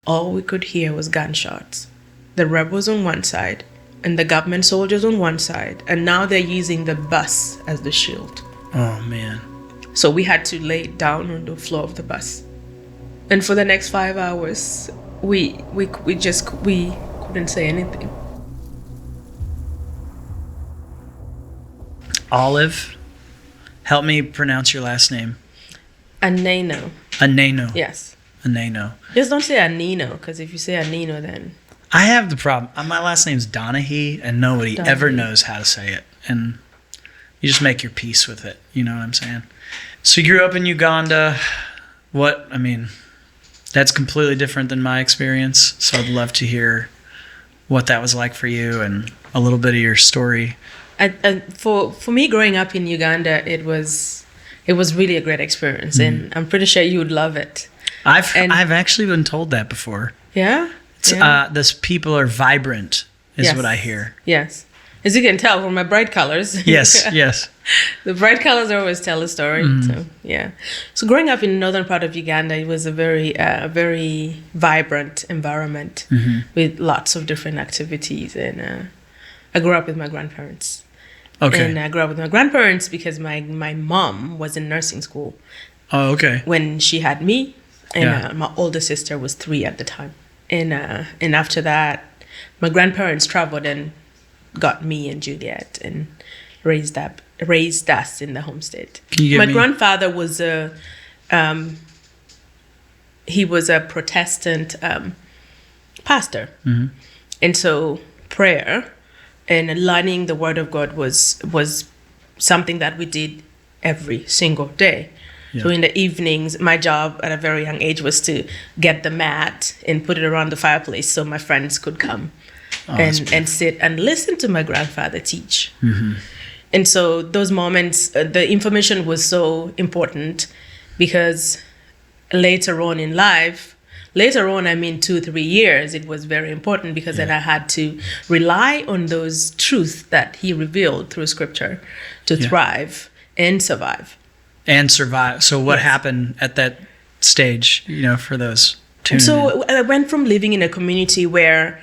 All we could hear was gunshots. The rebels on one side and the government soldiers on one side, and now they're using the bus as the shield. Oh man. So we had to lay down on the floor of the bus. And for the next 5 hours, we couldn't say anything. Olive, help me pronounce your last name. Aneno. Aneno. Yes. Aneno. Just don't say Aneno, because if you say Aneno, then... I have the problem. My last name's Donehey, and nobody Donehey. ever knows how to say it. And you just make your peace with it. You know what I'm saying? So you grew up in Uganda. That's completely different than my experience. So I'd love to hear what that was like for you and a little bit of your story. And for me, growing up in Uganda, it was really a great experience, and I'm pretty sure you would love it. I've actually been told that before. Yeah? Those people are vibrant, is Yes. what I hear. Yes. As you can tell from my bright colors. Yes, yes. The bright colors always tell a story. So, yeah. So growing up in the northern part of Uganda, it was a very vibrant environment with lots of different activities. And I grew up with my grandparents. Okay. And I grew up with my grandparents because my mom was in nursing school Oh, okay. when she had me. And Yeah. my older sister was 3 at the time. And after that, my grandparents traveled and got me and Juliet and raised us in the homestead. Can you give My me- grandfather was a Protestant pastor, and so prayer and learning the Word of God was something that we did every single day. So in the evenings, my job at a very young age was to get the mat and put it around the fireplace so my friends could come and sit and listen to my grandfather teach. And so those moments, the information was so important because later on in life, I mean 2-3 years, it was very important because then I had to rely on those truths that he revealed through scripture to thrive and survive. And survive. So what Yes. happened at that stage, for those tuning in? So I went from living in a community where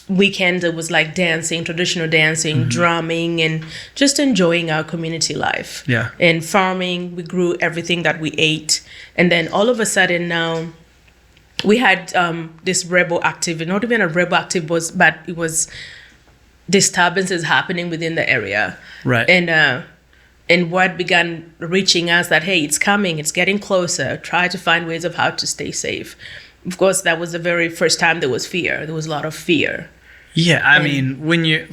weekend it was like dancing, traditional dancing, drumming, and just enjoying our community life. Yeah. And farming, we grew everything that we ate. And then all of a sudden now we had this rebel activity, not even a rebel active, but it was disturbances happening within the area. Right. And word began reaching us that, hey, it's coming, it's getting closer. Try to find ways of how to stay safe. Of course, that was the very first time there was fear. There was a lot of fear. Yeah, I mean, when you,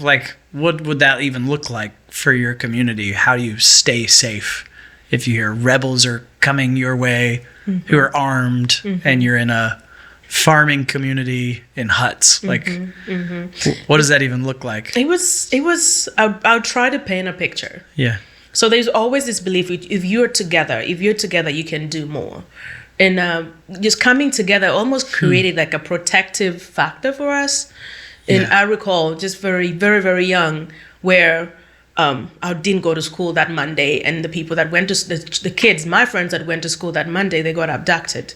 what would that even look like for your community? How do you stay safe if you hear rebels are coming your way who are armed and you're in a farming community in huts? What does that even look like? It was. I'll try to paint a picture. Yeah. So there's always this belief: if you're together, you can do more. And just coming together almost created like a protective factor for us. And I recall just very, very, very young, where I didn't go to school that Monday, and the people that went to the kids, my friends that went to school that Monday, they got abducted,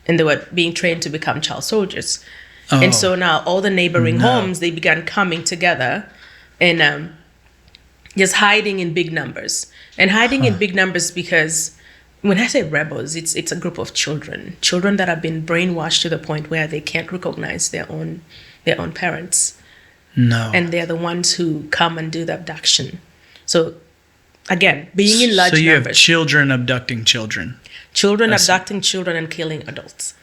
and they were being trained to become child soldiers. Oh. And so now all the neighboring homes, they began coming together and just hiding in big numbers. And hiding in big numbers because when I say rebels, it's a group of children that have been brainwashed to the point where they can't recognize their own parents. No. And they're the ones who come and do the abduction. So again, being in large So you have numbers. children abducting children. Children abducting children and killing adults.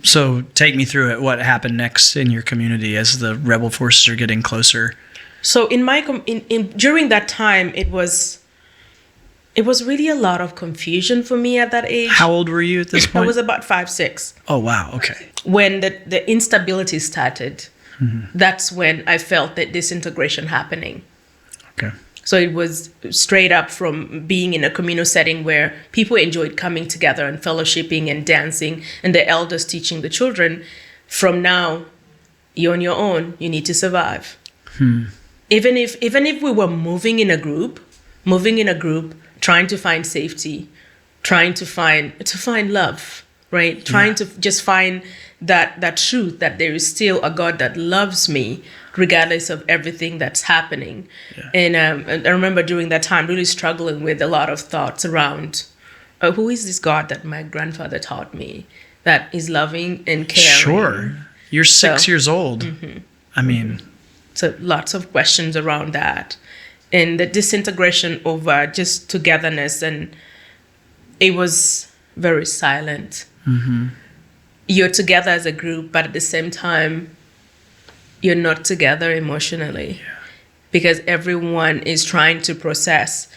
So take me through it. What happened next in your community as the rebel forces are getting closer? So in my during that time, it was really a lot of confusion for me at that age. How old were you at this point? I was about 5-6. Oh, wow. Okay. When the instability started, that's when I felt that disintegration happening. Okay. So it was straight up from being in a communal setting where people enjoyed coming together and fellowshipping and dancing and the elders teaching the children. From now, you're on your own. You need to survive. Even if we were moving in a group, trying to find safety, trying to find love, right? Trying to just find that truth, that there is still a God that loves me regardless of everything that's happening. Yeah. And I remember during that time really struggling with a lot of thoughts around who is this God that my grandfather taught me that is loving and caring. Sure. You're 6 years old. I mean, so lots of questions around that, and the disintegration over just togetherness, and it was very silent. You're together as a group, but at the same time, you're not together emotionally, because everyone is trying to process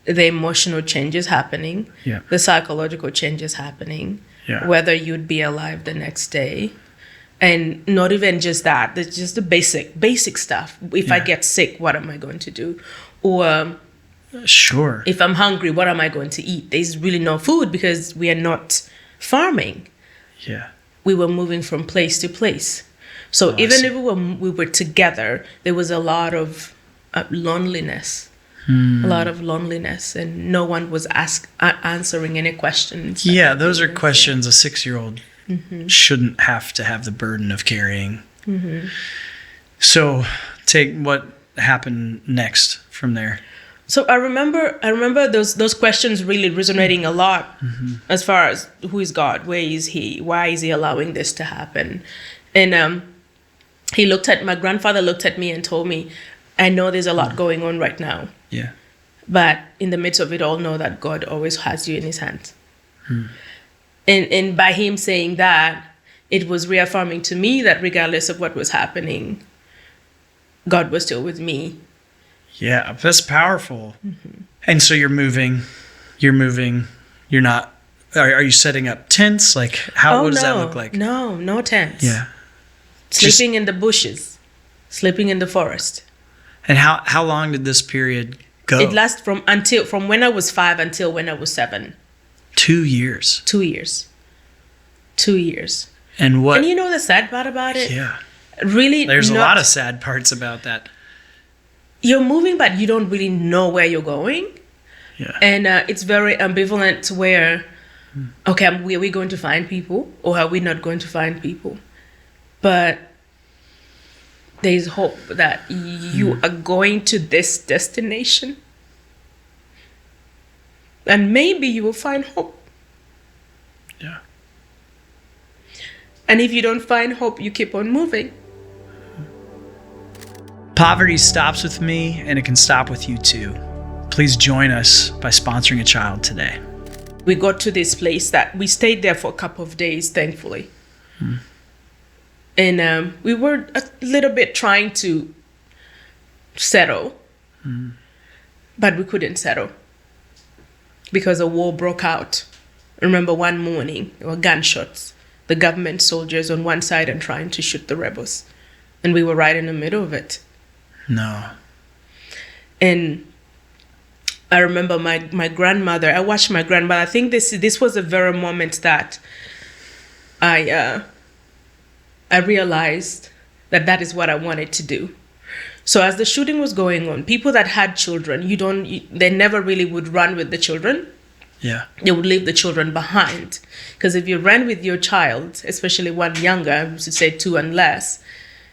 the emotional changes happening, the psychological changes happening, whether you'd be alive the next day. And not even just that, there's just the basic stuff. If I get sick, what am I going to do? Or sure, if I'm hungry, what am I going to eat? There's really no food because we are not farming. Yeah. We were moving from place to place. So even if we were together, there was a lot of loneliness. A lot of loneliness, and no one was answering any questions. Yeah, those are questions a 6-year-old shouldn't have to have the burden of carrying. So, take what happened next from there. So I remember those questions really resonating a lot, as far as who is God, where is He, why is He allowing this to happen, and my grandfather looked at me and told me, I know there's a lot going on right now. Yeah. But in the midst of it all, know that God always has you in His hands. And by him saying that, it was reaffirming to me that regardless of what was happening, God was still with me. Yeah, that's powerful. And so you're moving, you're not, are you setting up tents? Like, what does that look like? No tents. Yeah. Sleeping in the bushes, sleeping in the forest. And how long did this period go? It lasted from when I was 5 until when I was 7. 2 years. 2 years. 2 years. And you know the sad part about it? Yeah. Really, there's a lot of sad parts about that. You're moving, but you don't really know where you're going. Yeah. And it's very ambivalent where, okay, are we going to find people or are we not going to find people? But there's hope that you are going to this destination. And maybe you will find hope. Yeah. And if you don't find hope, you keep on moving. Poverty stops with me, and it can stop with you too. Please join us by sponsoring a child today. We got to this place that we stayed there for a couple of days, thankfully. And we were a little bit trying to settle, but we couldn't settle because a war broke out. I remember one morning, there were gunshots, the government soldiers on one side and trying to shoot the rebels. And we were right in the middle of it. No. And I remember my grandmother, I watched my grandmother. I think this was a very moment that I realized that is what I wanted to do. So as the shooting was going on, people that had children, they never really would run with the children. Yeah. They would leave the children behind. Because if you ran with your child, especially one younger, I would say 2 and less,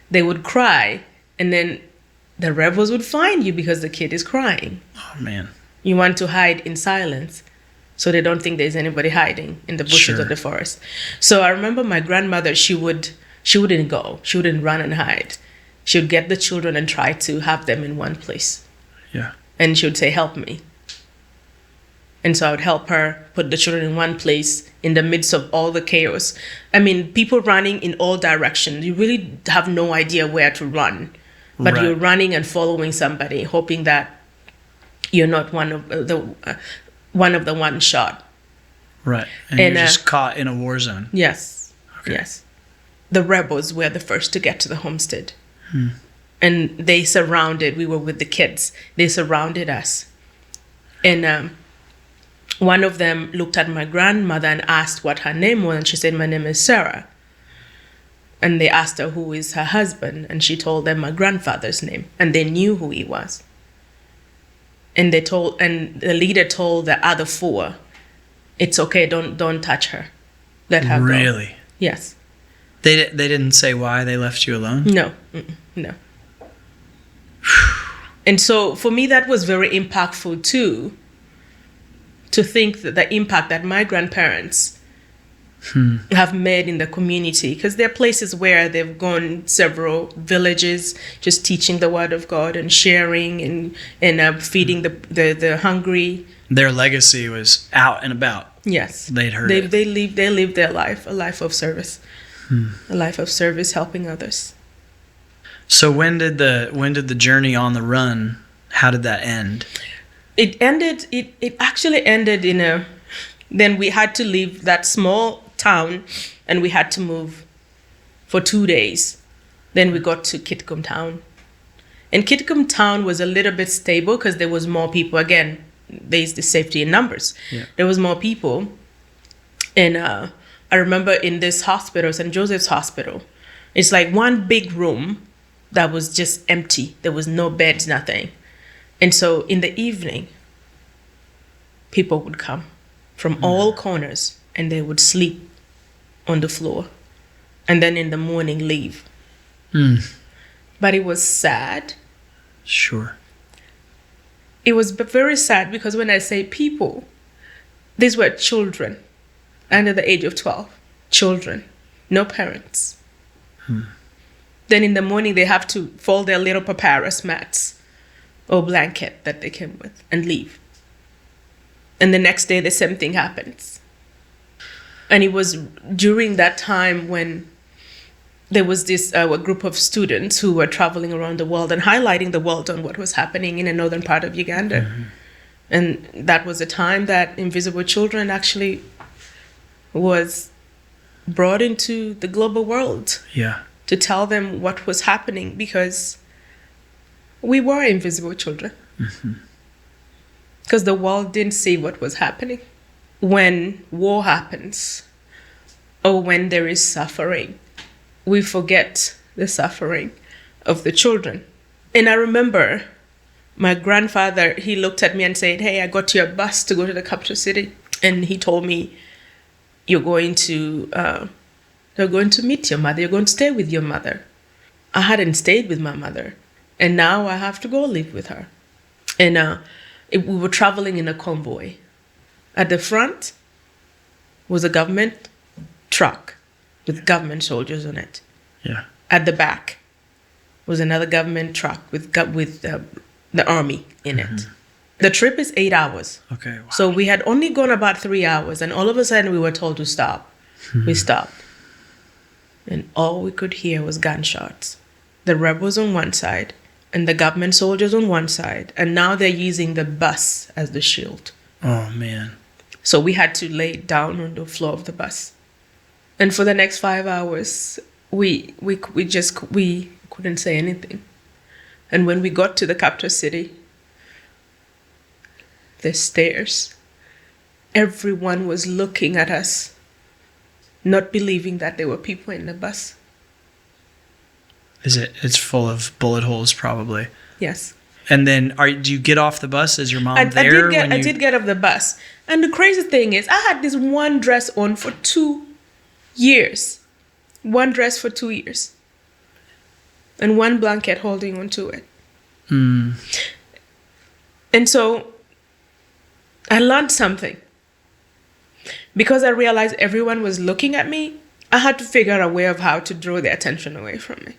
they would cry. And then the rebels would find you because the kid is crying. Oh, man. You want to hide in silence. So they don't think there's anybody hiding in the bushes or the forest. So I remember my grandmother, she wouldn't go. She wouldn't run and hide. She would get the children and try to have them in one place. Yeah. And she would say, help me. And so I would help her put the children in one place in the midst of all the chaos. I mean, people running in all directions. You really have no idea where to run. But you're running and following somebody, hoping that you're not one of the one shot. Right. And you're just caught in a war zone. Yes. Okay. Yes. The rebels were the first to get to the homestead. And they surrounded, we were with the kids, they surrounded us. And one of them looked at my grandmother and asked what her name was. And she said, my name is Sarah. And they asked her who is her husband. And she told them my grandfather's name. And they knew who he was. And the leader told the other 4, it's okay, don't touch her. let her go. Really? Yes. They didn't say why they left you alone? No. No. And so for me, that was very impactful too, to think that the impact that my grandparents have made in the community, because there are places where they've gone several villages just teaching the word of God and sharing and feeding the hungry. Their legacy was out and about. Yes. They'd heard they it. They lived their life, a life of service. A life of service, helping others. So when did the journey on the run, how did that end? It actually ended then we had to leave that small town and we had to move for 2 days. Then we got to Kitgum town. And Kitgum town was a little bit stable because there was more people. Again, there's the safety in numbers. Yeah. There was more people. And I remember in this hospital, St. Joseph's Hospital, it's like one big room that was just empty. There was no beds, nothing. And so in the evening, people would come from all corners and they would sleep on the floor and then in the morning leave. But it was sad. Sure. It was very sad because when I say people, these were children under the age of 12. Children, no parents. Then in the morning, they have to fold their little papyrus mats or blanket that they came with and leave. And the next day, the same thing happens. And it was during that time when there was this group of students who were traveling around the world and highlighting the world on what was happening in the northern part of Uganda. And that was a time that Invisible Children actually was brought into the global world. Yeah. To tell them what was happening, because we were invisible children. Because the world didn't see what was happening. When war happens or when there is suffering, we forget the suffering of the children. And I remember my grandfather, he looked at me and said, "Hey, I got you a bus to go to the capital city." And he told me, you're going to meet your mother. You're going to stay with your mother. I hadn't stayed with my mother. And now I have to go live with her. And we were traveling in a convoy. At the front was a government truck with government soldiers on it. Yeah. At the back was another government truck with the army in it. The trip is 8 hours. Okay. Wow. So we had only gone about 3 hours, and all of a sudden we were told to stop. We stopped. And all we could hear was gunshots. The rebels on one side and the government soldiers on one side. And now they're using the bus as the shield. Oh, man. So we had to lay down on the floor of the bus. And for the next 5 hours, we couldn't say anything. And when we got to the capital city, the stairs, everyone was looking at us, not believing that there were people in the bus. It's full of bullet holes, probably. Yes. And then, do you get off the bus? Is your mom there? I did get off the bus. And the crazy thing is, I had this one dress on for 2 years. One dress for 2 years. And one blanket holding onto it. And so I learned something. Because I realized everyone was looking at me, I had to figure out a way of how to draw their attention away from me.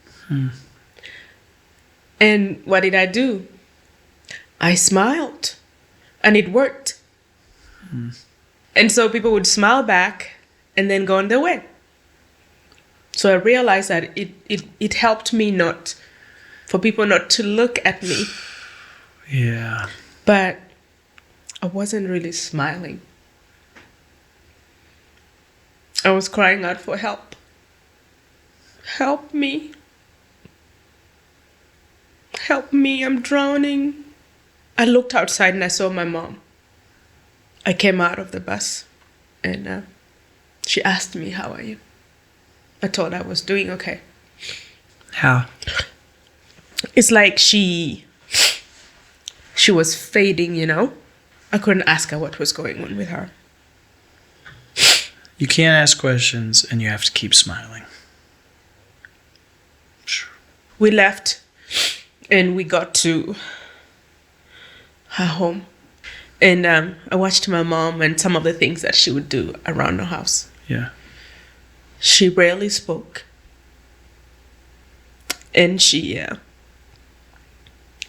And what did I do? I smiled. And it worked. And so people would smile back and then go on their way. So I realized that it helped me for people not to look at me. Yeah. But I wasn't really smiling. I was crying out for help. Help me. Help me, I'm drowning. I looked outside and I saw my mom. I came out of the bus and she asked me, "How are you?" I told her I was doing okay. How? It's like she was fading, I couldn't ask her what was going on with her. You can't ask questions and you have to keep smiling. We left and we got to her home. And I watched my mom and some of the things that she would do around the house. Yeah. She rarely spoke. And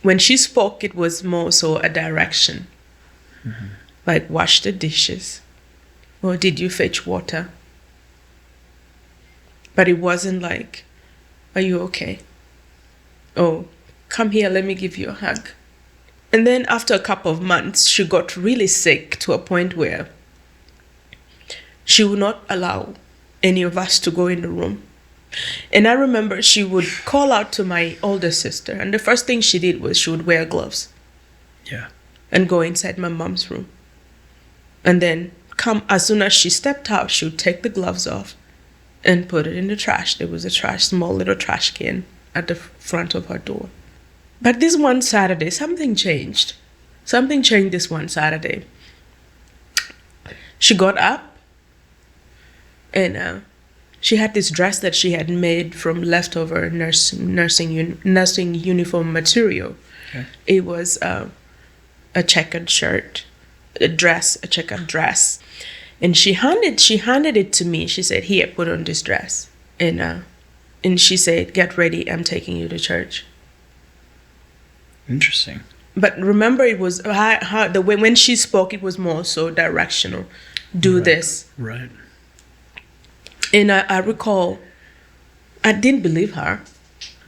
when she spoke, it was more so a direction. Mm-hmm. Like, wash the dishes. Or did you fetch water? But it wasn't like, are you okay? Oh, come here, let me give you a hug. And then after a couple of months, she got really sick to a point where she would not allow any of us to go in the room. And I remember she would call out to my older sister. And the first thing she did was she would wear gloves. Yeah. And go inside my mom's room. And then as soon as she stepped out, she would take the gloves off and put it in the trash. There was a small little trash can at the front of her door. But this one Saturday, something changed. Something changed this one Saturday. She got up and she had this dress that she had made from leftover nursing uniform material. Okay. It was a checkered shirt, a checkered dress. And she handed it to me. She said, "Here, put on this dress." And she said, "Get ready, I'm taking you to church." Interesting. But remember, it was the way when she spoke, it was more so directional. Do this. Right. And I recall, I didn't believe her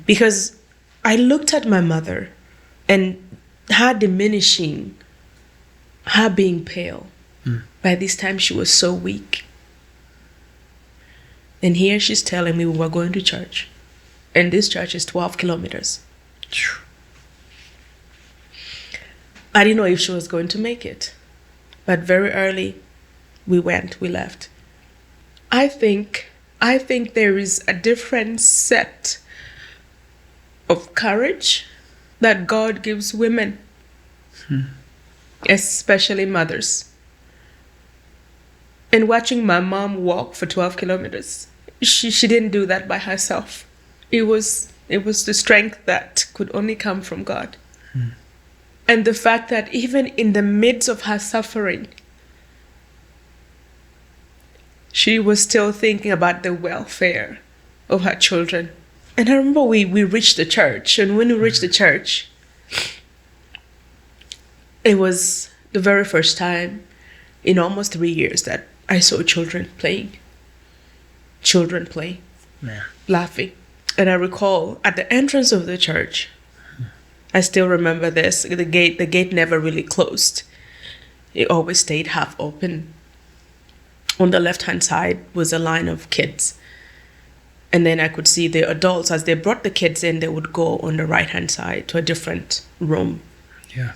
because I looked at my mother and her diminishing, her being pale. By this time, she was so weak. And here she's telling me we were going to church. And this church is 12 kilometers. I didn't know if she was going to make it. But very early, we left. I think there is a different set of courage that God gives women, especially mothers. And watching my mom walk for 12 kilometers, she didn't do that by herself. It was the strength that could only come from God. And the fact that even in the midst of her suffering, she was still thinking about the welfare of her children. And I remember we reached the church. And when we reached the church, it was the very first time in almost 3 years that I saw children playing. Children play, laughing. And I recall at the entrance of the church, I still remember this, the gate never really closed. It always stayed half open. On the left-hand side was a line of kids. And then I could see the adults, as they brought the kids in, they would go on the right-hand side to a different room. Yeah.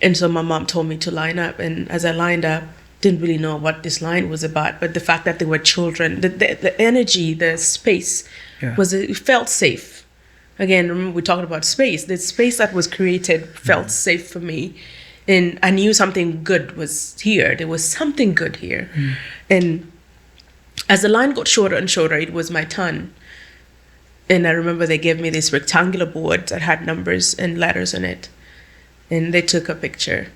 And so my mom told me to line up. And as I lined up, didn't really know what this line was about. But the fact that they were children, the energy, the space, it felt safe. Again, remember we talked about space. The space that was created felt safe for me. And I knew something good was here. There was something good here. And as the line got shorter and shorter, it was my turn. And I remember they gave me this rectangular board that had numbers and letters on it. And they took a picture.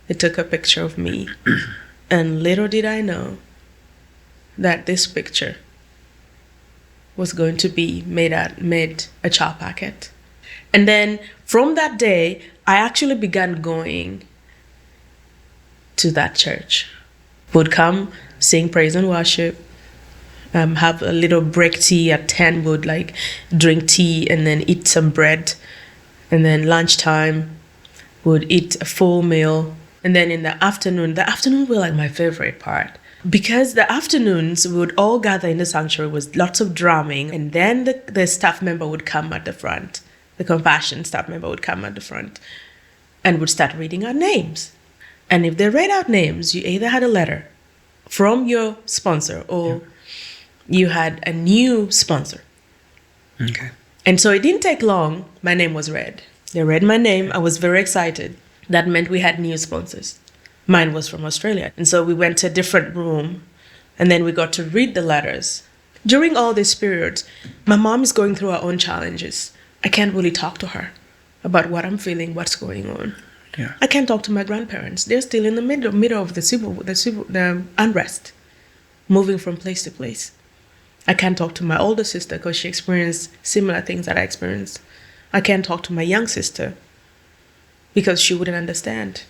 They took a picture of me. And little did I know that this picture was going to be made a child packet. And then from that day, I actually began going to that church. Would come, sing praise and worship, have a little break tea at 10, would drink tea and then eat some bread. And then lunchtime, would eat a full meal. And then in the afternoon were my favorite part. Because the afternoons, we would all gather in the sanctuary with lots of drumming. And then the staff member would come at the front. The compassion staff member would come at the front and would start reading our names. And if they read out names, you either had a letter from your sponsor or you had a new sponsor. Okay. And so it didn't take long. My name was read. They read my name. I was very excited. That meant we had new sponsors. Mine was from Australia. And so we went to a different room And then we got to read the letters. During all this period, my mom is going through her own challenges. I can't really talk to her about what I'm feeling, what's going on. Yeah. I can't talk to my grandparents. They're still in the middle of the unrest, moving from place to place. I can't talk to my older sister because she experienced similar things that I experienced. I can't talk to my young sister because she wouldn't understand.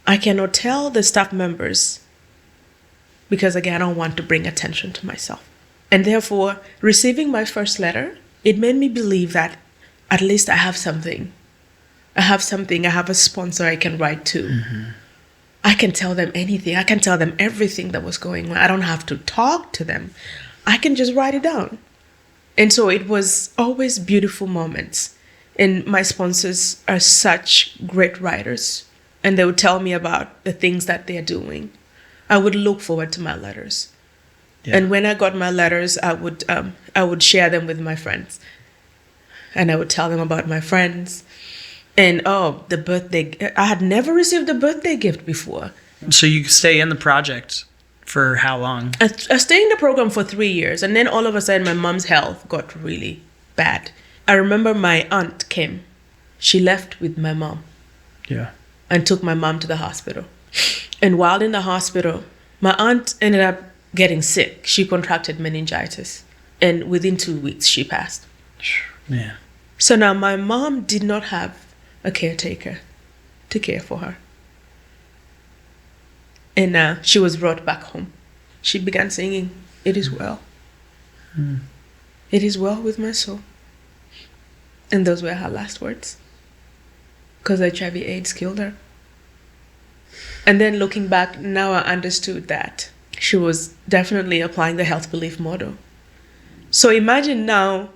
I cannot tell the staff members because, again, I don't want to bring attention to myself. And therefore, receiving my first letter, it made me believe that at least I have something. I have a sponsor I can write to. I can tell them anything. I can tell them everything that was going on. I don't have to talk to them. I can just write it down. And so it was always beautiful moments. And my sponsors are such great writers. And they would tell me about the things that they're doing. I would look forward to my letters. Yeah. And when I got my letters, I would share them with my friends. And I would tell them about my friends. And the birthday, I had never received a birthday gift before. So you stay in the project for how long? I stayed in the program for 3 years. And then all of a sudden, my mom's health got really bad. I remember my aunt came. She left with my mom. Yeah. And took my mom to the hospital. And while in the hospital, my aunt ended up getting sick. She contracted meningitis. And within 2 weeks, she passed. Yeah. So now my mom did not have a caretaker to care for her. And she was brought back home. She began singing, "It is well. It is well with my soul." And those were her last words. Because HIV/AIDS killed her. And then looking back, now I understood that she was definitely applying the health belief model. So imagine now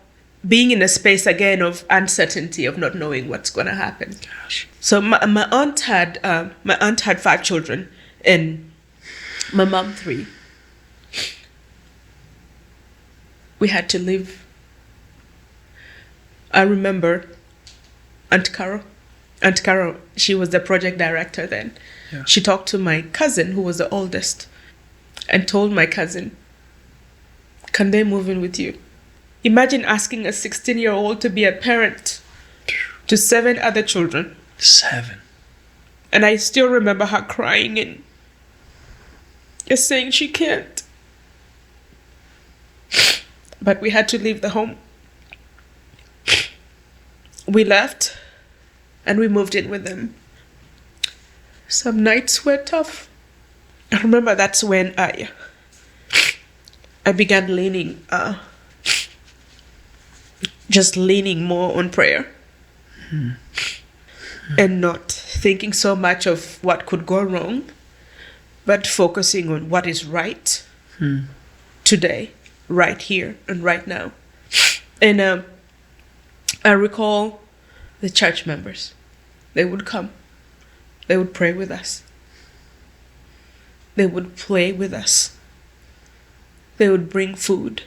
being in a space again of uncertainty, of not knowing what's going to happen. Gosh. So my aunt had 5 children, and my mom 3. We had to leave. I remember Aunt Carol. Aunt Carol, she was the project director then. Yeah. She talked to my cousin, who was the oldest, and told my cousin, "Can they move in with you?" Imagine asking a 16-year-old to be a parent to 7 other children. 7. And I still remember her crying and just saying she can't. But we had to leave the home. We left and we moved in with them. Some nights were tough. I remember that's when I began just leaning more on prayer and not thinking so much of what could go wrong, but focusing on what is right today, right here and right now. And I recall the church members. They would come. They would pray with us. They would play with us. They would bring food.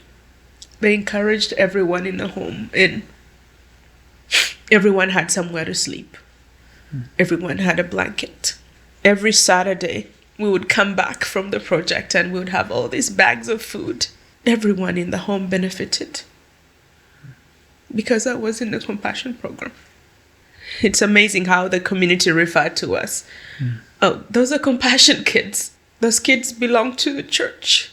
They encouraged everyone in the home, and everyone had somewhere to sleep. Everyone had a blanket. Every Saturday, we would come back from the project and we would have all these bags of food. Everyone in the home benefited because I was in the compassion program. It's amazing how the community referred to us. Oh, those are compassion kids. Those kids belong to the church.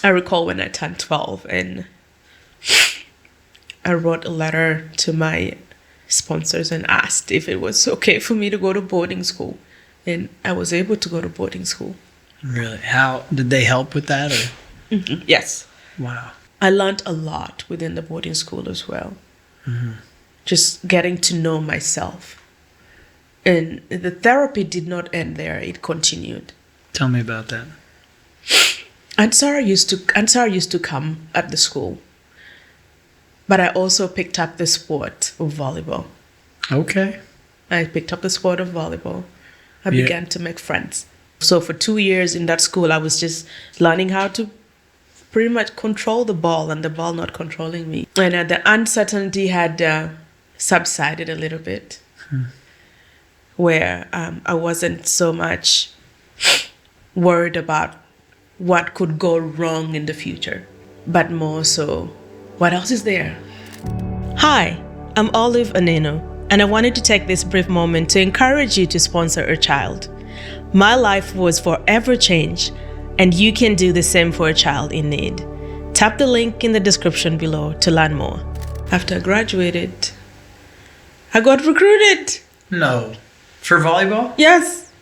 I recall when I turned 12 and I wrote a letter to my sponsors and asked if it was okay for me to go to boarding school. And I was able to go to boarding school. Really? How did they help with that? Or? Yes. Wow. I learned a lot within the boarding school as well. Just getting to know myself. And the therapy did not end there. It continued. Tell me about that. Ansar used to come at the school. But I also picked up the sport of volleyball. Okay. I picked up the sport of volleyball. I began to make friends. So for 2 years in that school, I was just learning how to pretty much control the ball and the ball not controlling me. And the uncertainty had subsided a little bit, where I wasn't so much worried about what could go wrong in the future, but more so, what else is there? Hi, I'm Olive Aneno, and I wanted to take this brief moment to encourage you to sponsor a child. My life was forever changed, and you can do the same for a child in need. Tap the link in the description below to learn more. After I graduated, I got recruited. No. For volleyball? Yes.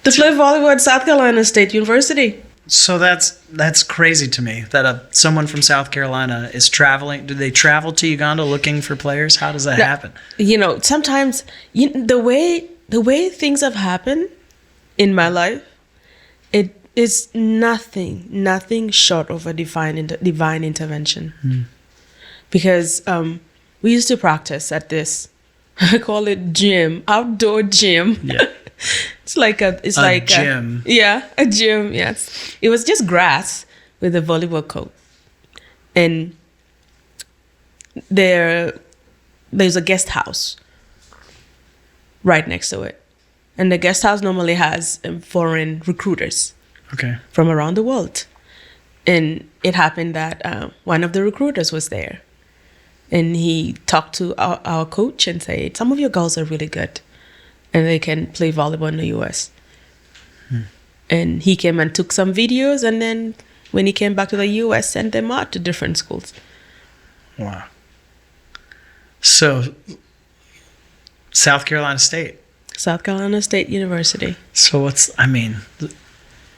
To play volleyball at South Carolina State University. So that's crazy to me that someone from South Carolina is traveling. Do they travel to Uganda looking for players? How does that happen? Sometimes the way things have happened in my life, it is nothing short of a divine intervention. Because we used to practice at this, I call it gym, outdoor gym. Yeah. It's like a gym. A gym, yes. It was just grass with a volleyball court. And there's a guest house right next to it. And the guest house normally has foreign recruiters from around the world. And it happened that one of the recruiters was there. And he talked to our coach and said, some of your girls are really good and they can play volleyball in the U.S. And he came and took some videos, and then when he came back to the U.S., sent them out to different schools. Wow. So, South Carolina State University. So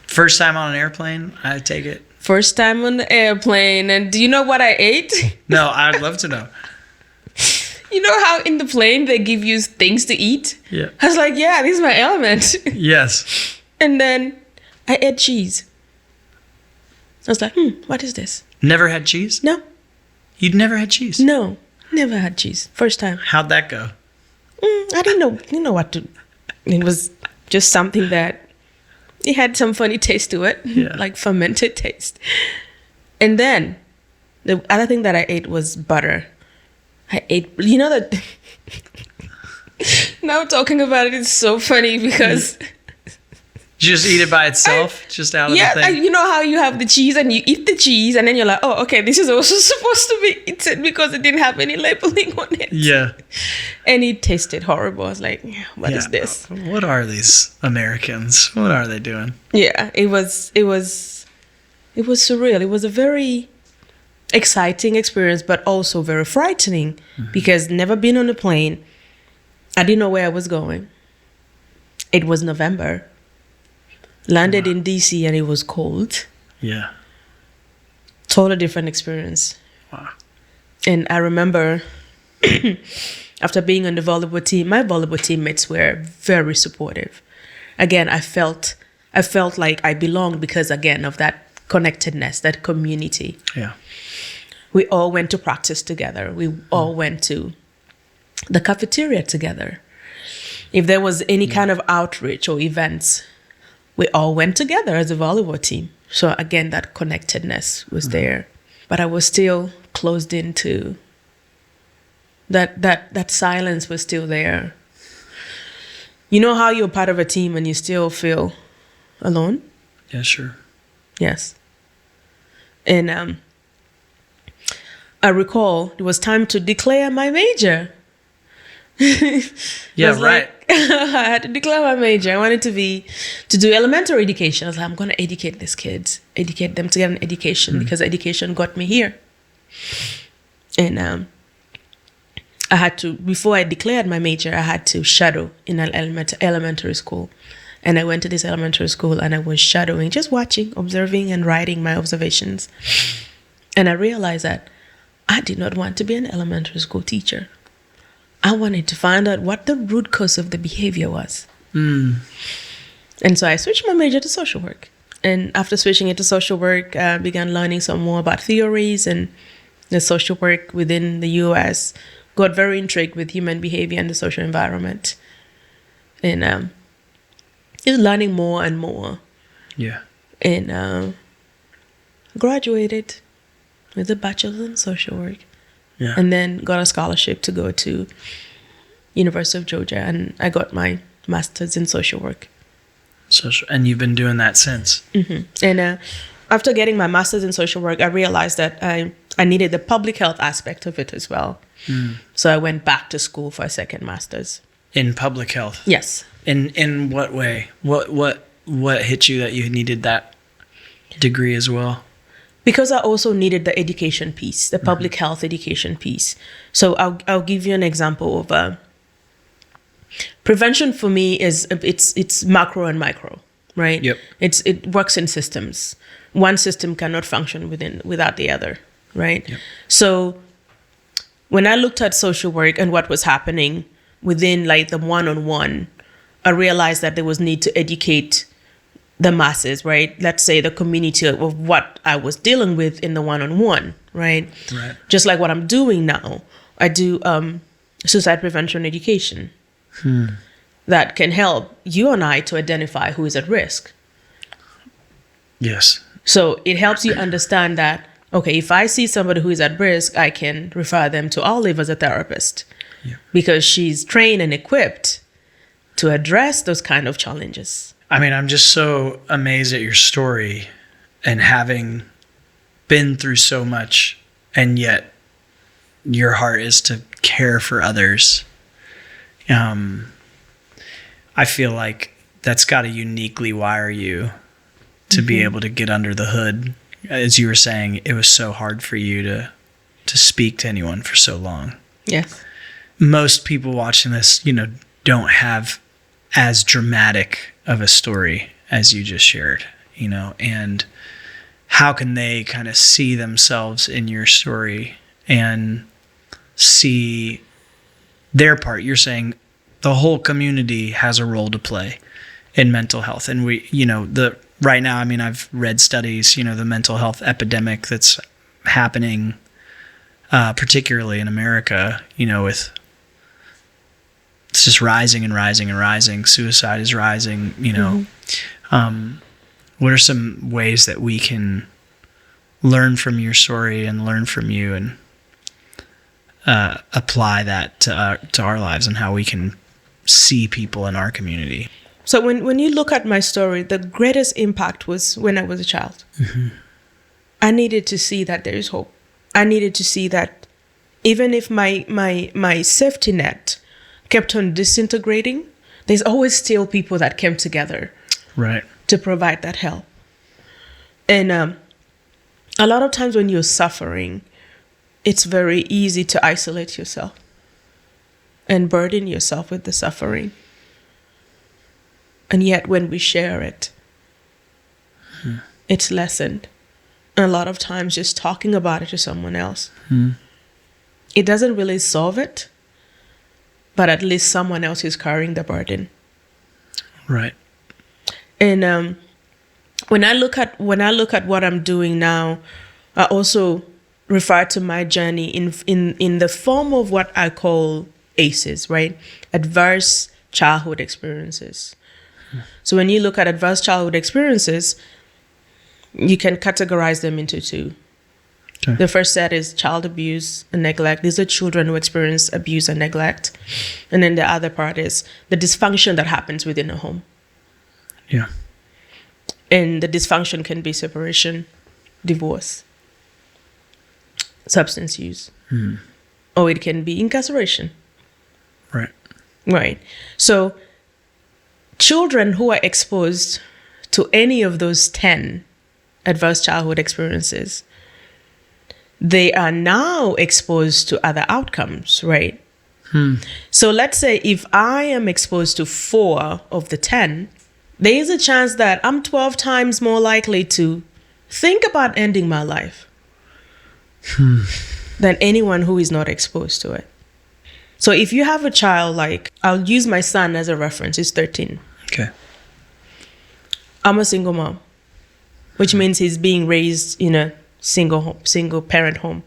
first time on an airplane, I take it? First time on the airplane. And do you know what I ate? No, I'd love to know. You know how in the plane they give you things to eat? Yeah. I was like, yeah, this is my element. Yes. And then I ate cheese. I was like, what is this? Never had cheese? No. You'd never had cheese? No, never had cheese. First time. How'd that go? I didn't know what to. It was just something that it had some funny taste to it, like fermented taste. And then the other thing that I ate was butter. I ate, that. Now talking about it, it's so funny because. You just eat it by itself, just out of the thing? You know how you have the cheese and you eat the cheese and then you're like, oh, okay, this is also supposed to be eaten because it didn't have any labeling on it. Yeah. And it tasted horrible. I was like, what is this? What are these Americans? What are they doing? Yeah, it was surreal. It was a very exciting experience, but also very frightening because never been on a plane. I didn't know where I was going. It was November. Landed in DC and it was cold. Yeah. Totally different experience. Wow. And I remember after being on the volleyball team, my volleyball teammates were very supportive. Again, I felt like I belonged because, again, of that connectedness, that community. Yeah. We all went to practice together. We all went to the cafeteria together. If there was any kind of outreach or events, we all went together as a volleyball team. So again, that connectedness was there. But I was still closed into that silence was still there. You know how you're part of a team and you still feel alone? Yeah, sure. Yes. And I recall it was time to declare my major. Yeah, right. I had to declare my major. I wanted to do elementary education. I was like, I'm going to educate these kids, educate them to get an education because education got me here. And I had to, before I declared my major, I had to shadow in an elementary school. And I went to this elementary school and I was shadowing, just watching, observing and writing my observations. And I realized that I did not want to be an elementary school teacher. I wanted to find out what the root cause of the behavior was. And so I switched my major to social work. And after switching it to social work, I began learning some more about theories and the social work within the U.S. Got very intrigued with human behavior and the social environment. And just learning more and more. Yeah. And graduated with a bachelor's in social work. Yeah. And then got a scholarship to go to University of Georgia, and I got my master's in social work. And you've been doing that since. And after getting my master's in social work, I realized that I needed the public health aspect of it as well. So I went back to school for a second master's. In public health? Yes. In what way? What hit you that you needed that degree as well? Because I also needed the education piece, the public health education piece. So I'll give you an example of prevention. For me is it's macro and micro, right? Yep. It works in systems. One system cannot function without the other, right? Yep. So when I looked at social work and what was happening within like the one-on-one, I realized that there was need to educate the masses, right? Let's say the community of what I was dealing with in the one-on-one, right? Right. Just like what I'm doing now. I do suicide prevention education that can help you and I to identify who is at risk. Yes. So it helps you understand that, okay, if I see somebody who is at risk, I can refer them to Olive as a therapist because she's trained and equipped to address those kind of challenges. I mean, I'm just so amazed at your story and having been through so much, and yet your heart is to care for others. I feel like that's got to uniquely wire you to be able to get under the hood. As you were saying, it was so hard for you to speak to anyone for so long. Yes. Most people watching this, don't have as dramatic of a story as you just shared, and how can they kind of see themselves in your story and see their part? You're saying the whole community has a role to play in mental health. And right now, I mean, I've read studies, the mental health epidemic that's happening, particularly in America, with it's just rising and rising and rising. Suicide is rising, What are some ways that we can learn from your story and learn from you and apply that to our lives and how we can see people in our community? So when you look at my story, the greatest impact was when I was a child. I needed to see that there is hope. I needed to see that even if my safety net kept on disintegrating, there's always still people that came together, right, to provide that help. And a lot of times when you're suffering, it's very easy to isolate yourself and burden yourself with the suffering. And yet when we share it, it's lessened. And a lot of times just talking about it to someone else, it doesn't really solve it, but at least someone else is carrying the burden. Right. And when I look at what I'm doing now, I also refer to my journey in the form of what I call ACEs, right? Adverse childhood experiences. So when you look at adverse childhood experiences, you can categorize them into two. Okay. The first set is child abuse and neglect. These are children who experience abuse and neglect. And then the other part is the dysfunction that happens within a home. Yeah. And the dysfunction can be separation, divorce, substance use, or it can be incarceration. Right. Right. So children who are exposed to any of those 10 adverse childhood experiences, they are now exposed to other outcomes, right? So let's say if I am exposed to 4 of the 10, there is a chance that I'm 12 times more likely to think about ending my life than anyone who is not exposed to it. So if you have a child, like, I'll use my son as a reference, he's 13. Okay. I'm a single mom, which means he's being raised in a single parent home.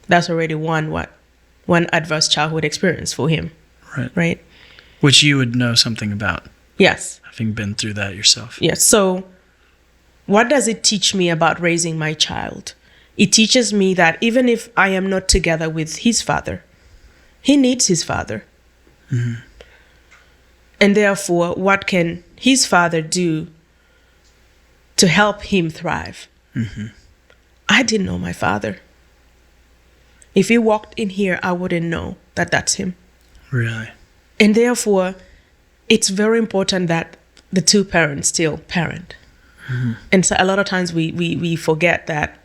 That's already one adverse childhood experience for him. Right. Right. Which you would know something about. Yes. Having been through that yourself. Yes. So what does it teach me about raising my child? It teaches me that even if I am not together with his father, he needs his father. And therefore, what can his father do to help him thrive? I didn't know my father. If he walked in here, I wouldn't know that that's him. Really? And therefore, it's very important that the two parents still parent. And so a lot of times we forget that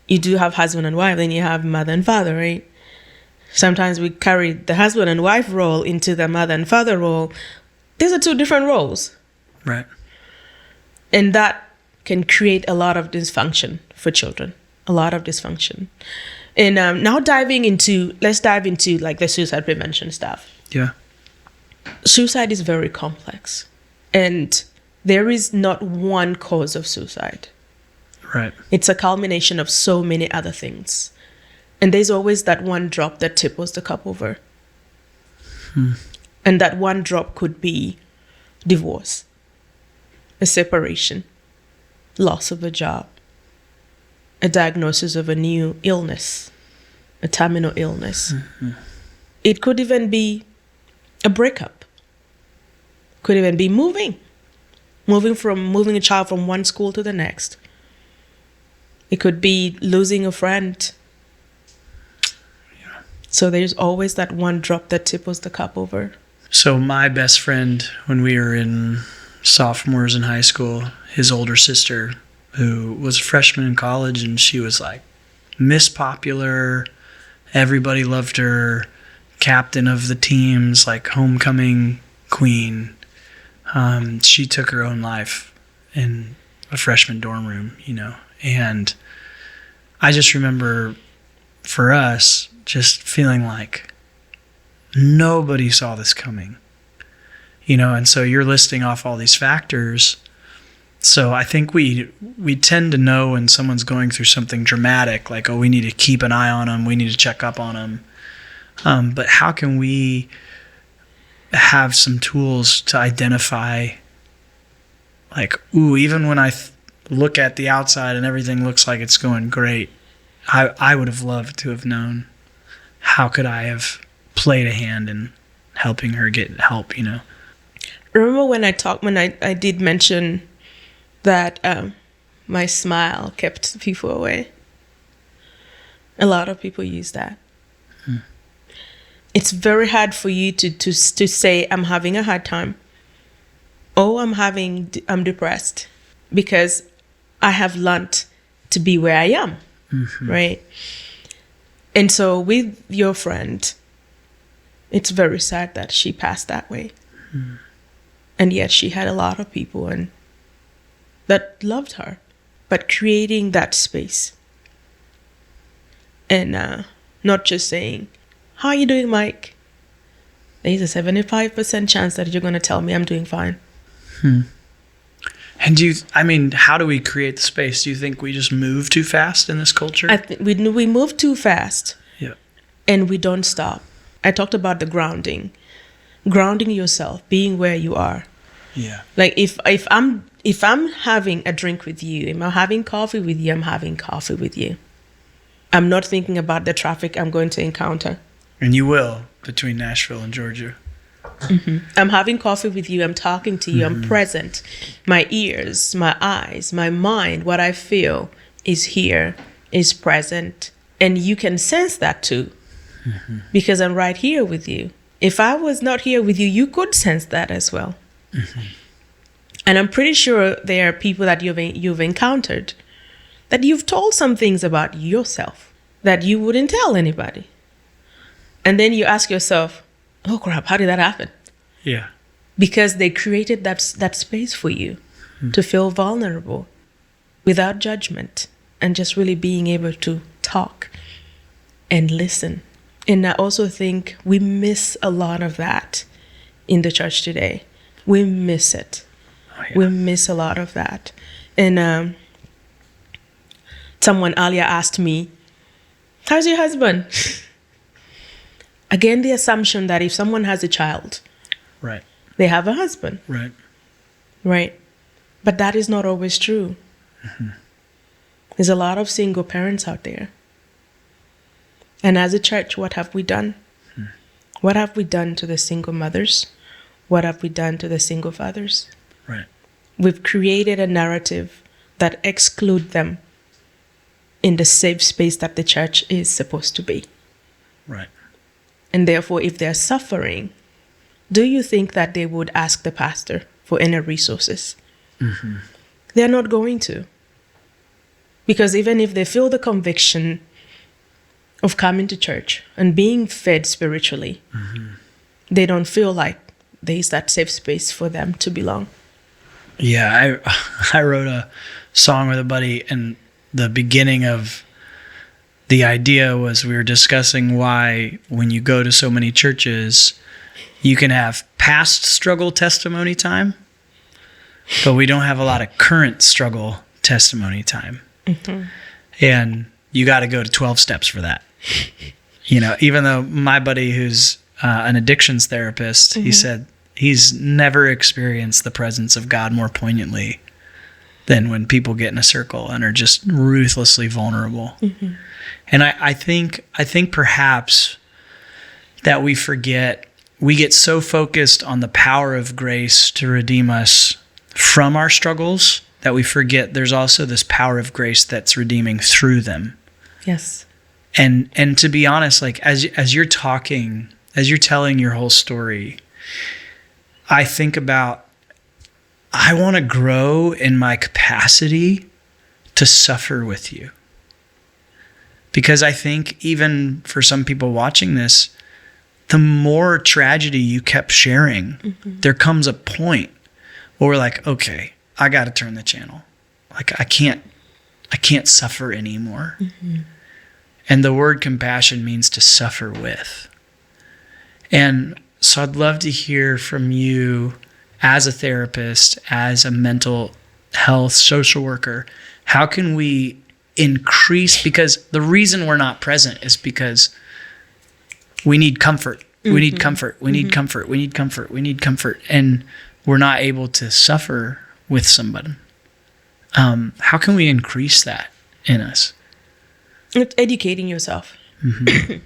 you do have husband and wife, then you have mother and father, right? Sometimes we carry the husband and wife role into the mother and father role. These are two different roles. Right. And that can create a lot of dysfunction for children. A lot of dysfunction. And now let's dive into like the suicide prevention stuff. Yeah. Suicide is very complex. And there is not one cause of suicide. Right. It's a culmination of so many other things. And there's always that one drop that tipples the cup over. And that one drop could be divorce, a separation, loss of a job, a diagnosis of a new illness, a terminal illness. It could even be a breakup. Could even be moving a child from one school to the next. It could be losing a friend. So there's always that one drop that tipples the cup over. So my best friend, when we were in sophomores in high school, his older sister, who was a freshman in college, and she was like Miss Popular. Everybody loved her. Captain of the teams, like homecoming queen. She took her own life in a freshman dorm room, and I just remember for us just feeling like nobody saw this coming, and so you're listing off all these factors. So I think we tend to know when someone's going through something dramatic, like, oh, we need to keep an eye on them, we need to check up on them. But how can we have some tools to identify, like, ooh, even when I look at the outside and everything looks like it's going great, I would have loved to have known. How could I have played a hand in helping her get help, Remember when I did mention that my smile kept people away? A lot of people use that. It's very hard for you to say, I'm having a hard time. Oh, I'm depressed, because I have learned to be where I am, right? And so with your friend, it's very sad that she passed that way. And yet she had a lot of people that loved her, but creating that space. And not just saying, how are you doing, Mike? There's a 75% chance that you're going to tell me I'm doing fine. And how do we create the space? Do you think we just move too fast in this culture? I think we move too fast. Yeah. And we don't stop. I talked about the grounding yourself, being where you are. Yeah. Like if I'm having a drink with you, if I'm having coffee with you, I'm having coffee with you. I'm not thinking about the traffic I'm going to encounter. And you will, between Nashville and Georgia. I'm having coffee with you. I'm talking to you. I'm present. My ears, my eyes, my mind, what I feel is here, is present. And you can sense that too, because I'm right here with you. If I was not here with you, you could sense that as well. And I'm pretty sure there are people that you've encountered that you've told some things about yourself that you wouldn't tell anybody. And then you ask yourself, oh crap, how did that happen? Yeah. Because they created that space for you to feel vulnerable without judgment and just really being able to talk and listen. And I also think we miss a lot of that in the church today. We miss it. Oh, yeah. We miss a lot of that. And someone earlier asked me, how's your husband? Again, the assumption that if someone has a child, right, they have a husband. Right. Right. But that is not always true. There's a lot of single parents out there. And as a church, what have we done? What have we done to the single mothers? what have we done to the single fathers? Right. We've created a narrative that exclude them in the safe space that the church is supposed to be. Right. And therefore, if they're suffering, do you think that they would ask the pastor for any resources? Mm-hmm. They're not going to. Because even if they feel the conviction of coming to church and being fed spiritually, mm-hmm. they don't feel like there's that safe space for them to belong. Yeah, I wrote a song with a buddy, and the beginning of the idea was we were discussing why when you go to so many churches, you can have past struggle testimony time, but we don't have a lot of current struggle testimony time. Mm-hmm. And you got to go to 12 steps for that. You know, even though my buddy who's an addictions therapist, mm-hmm. he said he's never experienced the presence of God more poignantly than when people get in a circle and are just ruthlessly vulnerable. Mm-hmm. And I think perhaps that we get so focused on the power of grace to redeem us from our struggles that we forget there's also this power of grace that's redeeming through them. Yes. And to be honest, like as you're talking, as you're telling your whole story, I think about, I want to grow in my capacity to suffer with you. Because I think even for some people watching this, the more tragedy you kept sharing, mm-hmm. there comes a point where we're like, okay, I got to turn the channel. Like I can't suffer anymore. Mm-hmm. And the word compassion means to suffer with. And so I'd love to hear from you as a therapist, as a mental health social worker, how can we increase, because the reason we're not present is because we need comfort. Mm-hmm. We need comfort. We need mm-hmm. comfort. We need comfort. We need comfort. And we're not able to suffer with somebody. How can we increase that in us? It's educating yourself, mm-hmm.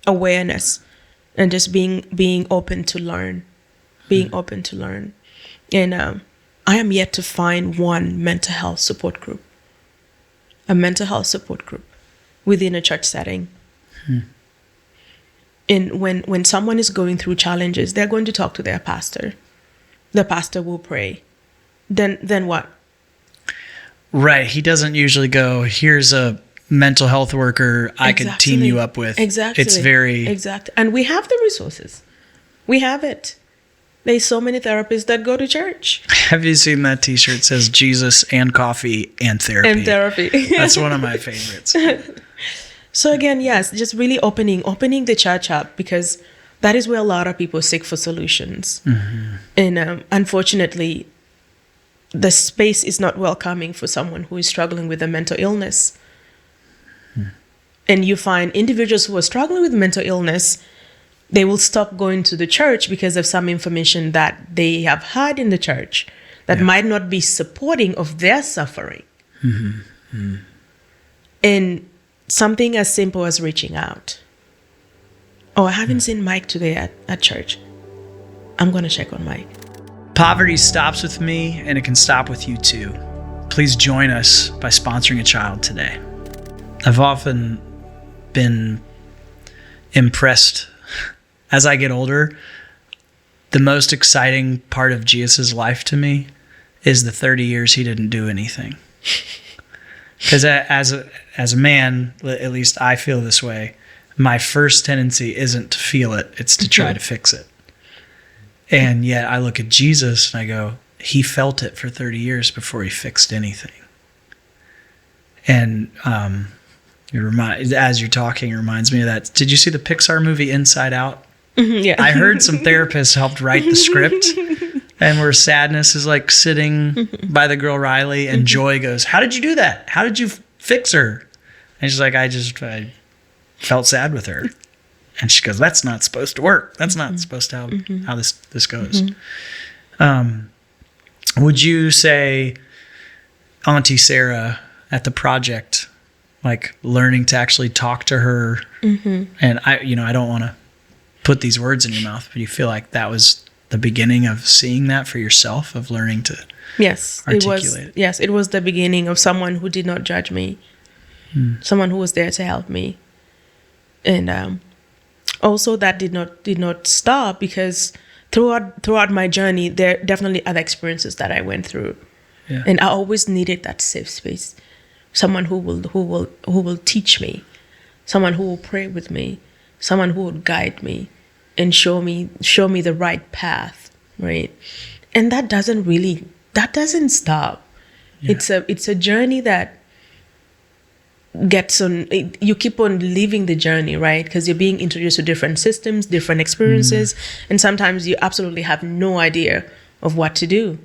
awareness, and just being open to learn, open to learn. And I am yet to find one mental health support group, a mental health support group within a church setting. And when someone is going through challenges, they're going to talk to their pastor. The pastor will pray. Then what? Right. He doesn't usually go, here's a mental health worker I could team you up with. Exactly. It's very... Exactly. And we have the resources. We have it. There's so many therapists that go to church. Have you seen that t-shirt that says Jesus and coffee and therapy? And therapy. That's one of my favorites. So again, yes, just really opening the church up, because that is where a lot of people seek for solutions. Mm-hmm. And unfortunately, the space is not welcoming for someone who is struggling with a mental illness. And you find individuals who are struggling with mental illness, they will stop going to the church because of some information that they have heard in the church that might not be supporting of their suffering. Mm-hmm. Mm-hmm. And something as simple as reaching out. Oh, I haven't seen Mike today at church. I'm going to check on Mike. Poverty stops with me, and it can stop with you too. Please join us by sponsoring a child today. I've often been impressed as I get older. The most exciting part of Jesus' life to me is the 30 years he didn't do anything. Because as a man, at least I feel this way, my first tendency isn't to feel it, it's to try to fix it. And yet I look at Jesus and I go, he felt it for 30 years before he fixed anything. And as you're talking, it reminds me of that. Did you see the Pixar movie Inside Out? Mm-hmm, yeah. I heard some therapists helped write the script, and where Sadness is like sitting by the girl Riley, and Joy goes, how did you do that? How did you fix her? And she's like, I felt sad with her. And she goes, that's not supposed to work. That's not supposed to how this goes. Would you say Auntie Sarah at the project, like learning to actually talk to her, and I don't want to put these words in your mouth, but you feel like that was the beginning of seeing that for yourself, of learning to articulate it? Yes, it was the beginning of someone who did not judge me, someone who was there to help me. And also that did not stop, because throughout my journey, there are definitely other experiences that I went through. Yeah. And I always needed that safe space. Someone who will teach me, someone who will pray with me, someone who will guide me and show me the right path, right? And that doesn't stop. Yeah. It's a journey that gets on. You keep on living the journey, right? Because you're being introduced to different systems, different experiences, and sometimes you absolutely have no idea of what to do.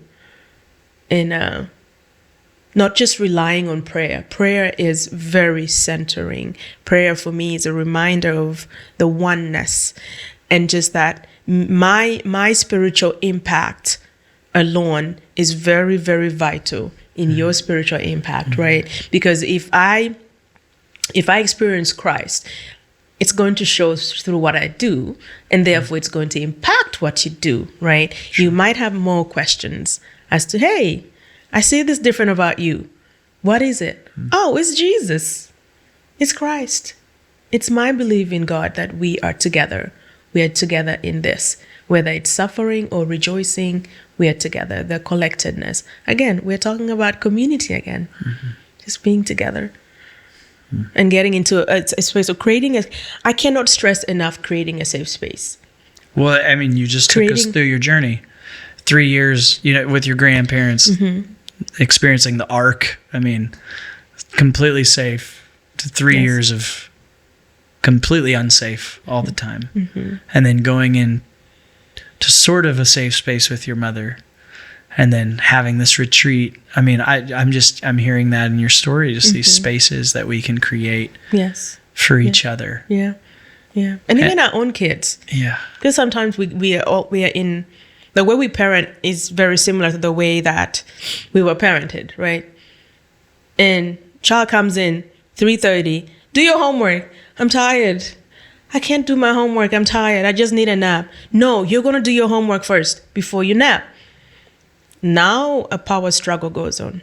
And not just relying on prayer. Prayer is very centering. Prayer for me is a reminder of the oneness, and just that my spiritual impact alone is very, very vital in your spiritual impact, right? Because if I experience Christ, it's going to show through what I do, and therefore it's going to impact what you do, right? Sure. You might have more questions as to, hey, I see this different about you. What is it? Oh, it's Jesus. It's Christ. It's my belief in God that we are together. We are together in this. Whether it's suffering or rejoicing, we are together. The collectedness. Again, we're talking about community again. Just being together. And getting into a space of creating I cannot stress enough creating a safe space. Well, I mean, you just took us through your journey. 3 years, with your grandparents, experiencing the ark. I mean, completely safe, to 3 years of completely unsafe all the time. And then going in to sort of a safe space with your mother, and then having this retreat. I mean, I'm hearing that in your story, just these spaces that we can create for each other. Yeah. And even our own kids. Yeah. Because sometimes we are in, the way we parent is very similar to the way that we were parented, right? And child comes in 3:30, do your homework. I'm tired. I can't do my homework. I'm tired. I just need a nap. No, you're going to do your homework first before you nap. Now a power struggle goes on.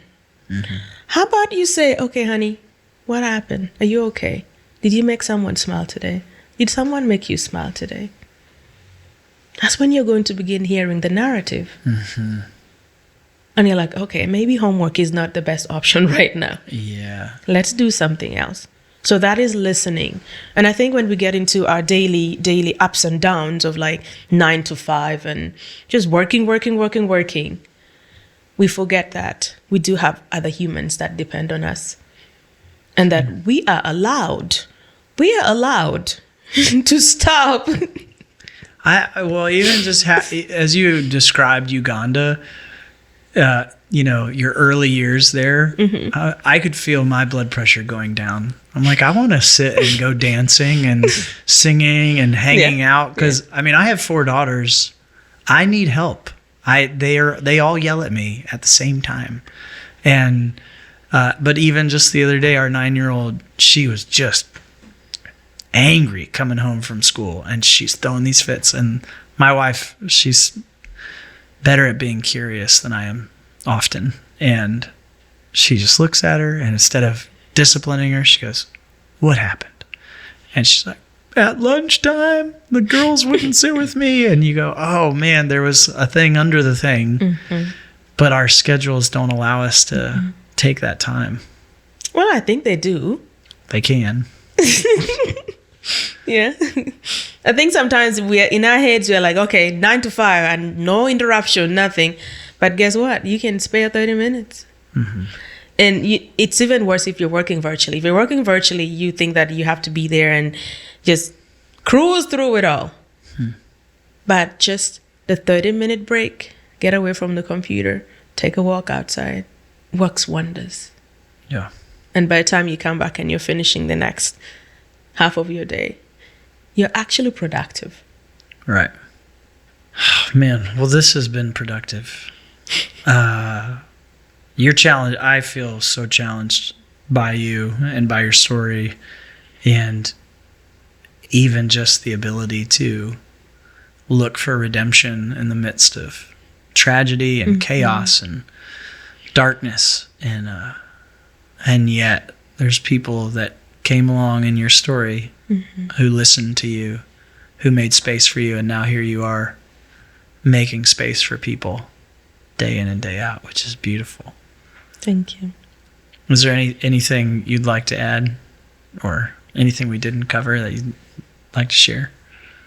How about you say, okay, honey, what happened? Are you okay? Did you make someone smile today? Did someone make you smile today? That's when you're going to begin hearing the narrative. And you're like, okay, maybe homework is not the best option right now. Yeah. Let's do something else. So that is listening. And I think when we get into our daily ups and downs of like 9 to 5 and just working, we forget that we do have other humans that depend on us. And that we are allowed to stop. Even just as you described Uganda, your early years there, I could feel my blood pressure going down. I'm like, I want to sit and go dancing and singing and hanging out, because I mean, I have 4 daughters. I need help. They all yell at me at the same time, and but even just the other day, our 9-year-old, she was just angry coming home from school, and she's throwing these fits. And my wife, she's better at being curious than I am often, and she just looks at her, and instead of disciplining her, she goes, "What happened?" And she's like, "At lunchtime, the girls wouldn't sit with me." And you go, oh man, there was a thing under the thing. But our schedules don't allow us to take that time. Well, I think they do. They can. Yeah. I think sometimes we're in our heads, we're like, okay, 9 to 5 and no interruption, nothing. But guess what? You can spare 30 minutes. And it's even worse if you're working virtually. If you're working virtually, you think that you have to be there and just cruise through it all. But just the 30-minute break, get away from the computer, take a walk outside, works wonders. Yeah. And by the time you come back and you're finishing the next half of your day, you're actually productive. Right. Oh, man, well, this has been productive. Your challenge, I feel so challenged by you and by your story, and even just the ability to look for redemption in the midst of tragedy and chaos and darkness, and yet there's people that came along in your story who listened to you, who made space for you, and now here you are making space for people day in and day out, which is beautiful. Thank you. Is there anything you'd like to add, or anything we didn't cover that you'd like to share?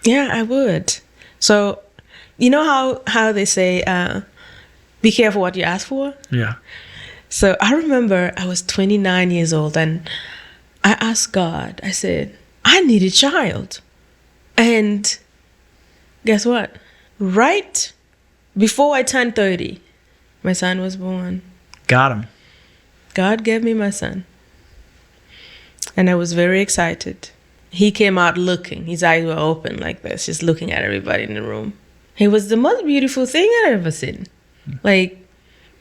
Yeah, I would. So, you know how they say, be careful what you ask for? Yeah. So I remember I was 29 years old, and I asked God, I said, I need a child. And guess what? Right before I turned 30, my son was born. Got him. God gave me my son. And I was very excited. He came out looking. His eyes were open like this, just looking at everybody in the room. He was the most beautiful thing I'd ever seen. Like,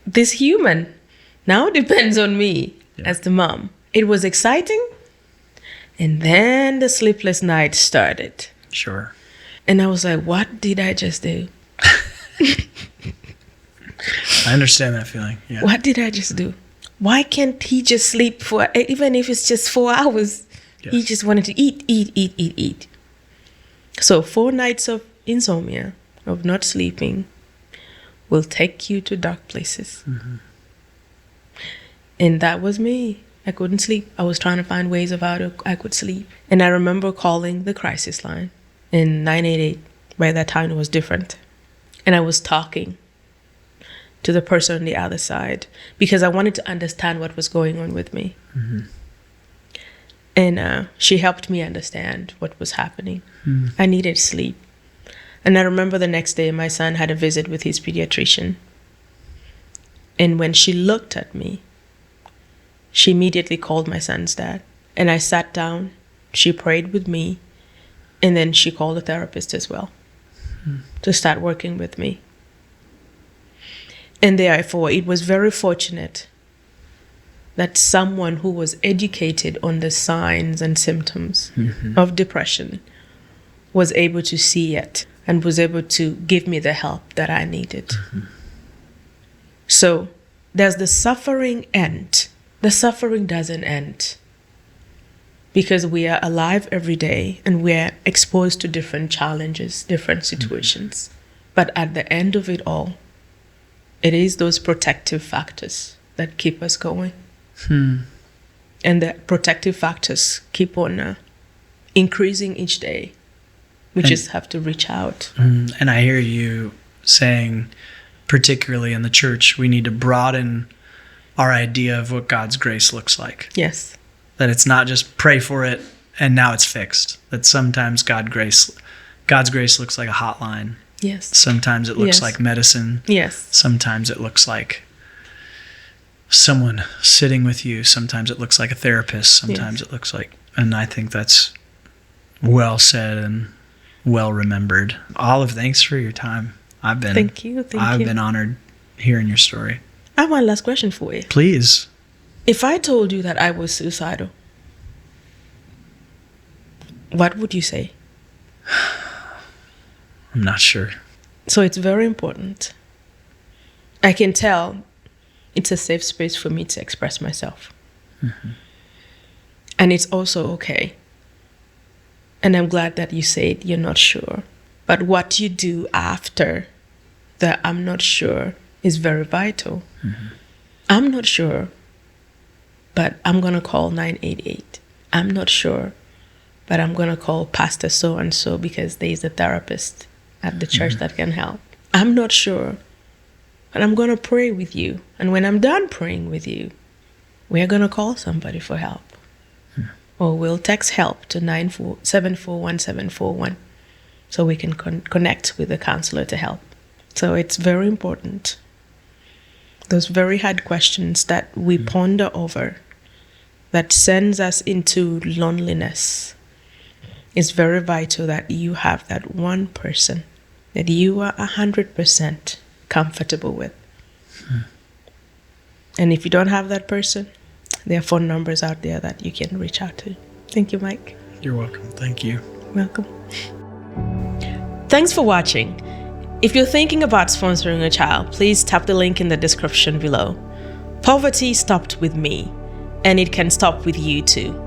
this human now depends on me as the mom. It was exciting. And then the sleepless night started. Sure. And I was like, what did I just do? I understand that feeling. Yeah. What did I just do? Why can't he just sleep for, even if it's just 4 hours? Yes. He just wanted to eat. So 4 nights of insomnia, of not sleeping, will take you to dark places. And that was me. I couldn't sleep. I was trying to find ways of how I could sleep. And I remember calling the crisis line in 988. By that time, it was different. And I was talking to the person on the other side because I wanted to understand what was going on with me. And she helped me understand what was happening. I needed sleep. And I remember the next day, my son had a visit with his pediatrician. And when she looked at me, she immediately called my son's dad. And I sat down, she prayed with me, and then she called a therapist as well to start working with me. And therefore, it was very fortunate that someone who was educated on the signs and symptoms of depression was able to see it and was able to give me the help that I needed. So does the suffering end? The suffering doesn't end because we are alive every day and we're exposed to different challenges, different situations. But at the end of it all, it is those protective factors that keep us going. And the protective factors keep on increasing each day. We just have to reach out. And I hear you saying, particularly in the church, we need to broaden our idea of what God's grace looks like. Yes. That it's not just pray for it and now it's fixed. That sometimes God's grace looks like a hotline. Yes. Sometimes it looks like medicine. Yes. Sometimes it looks like someone sitting with you. Sometimes it looks like a therapist. Sometimes it looks like, and I think that's well said and well remembered. Olive, thanks for your time. Thank you. I've been honored hearing your story. I have one last question for you. Please. If I told you that I was suicidal, what would you say? I'm not sure. So it's very important. I can tell it's a safe space for me to express myself. And it's also okay. And I'm glad that you said you're not sure. But what you do after the I'm not sure is very vital. I'm not sure, but I'm going to call 988. I'm not sure, but I'm going to call Pastor so-and-so because there's a therapist at the church that can help. I'm not sure, but I'm going to pray with you. And when I'm done praying with you, we're going to call somebody for help. Or we'll text help to 94741 so we can connect with the counselor to help. So it's very important. Those very hard questions that we ponder over that sends us into loneliness. It's very vital that you have that one person that you are 100% comfortable with. And if you don't have that person, there are phone numbers out there that you can reach out to. Thank you, Mike. You're welcome. Thank you. Welcome. Thanks for watching. If you're thinking about sponsoring a child, please tap the link in the description below. Poverty stopped with me, and it can stop with you too.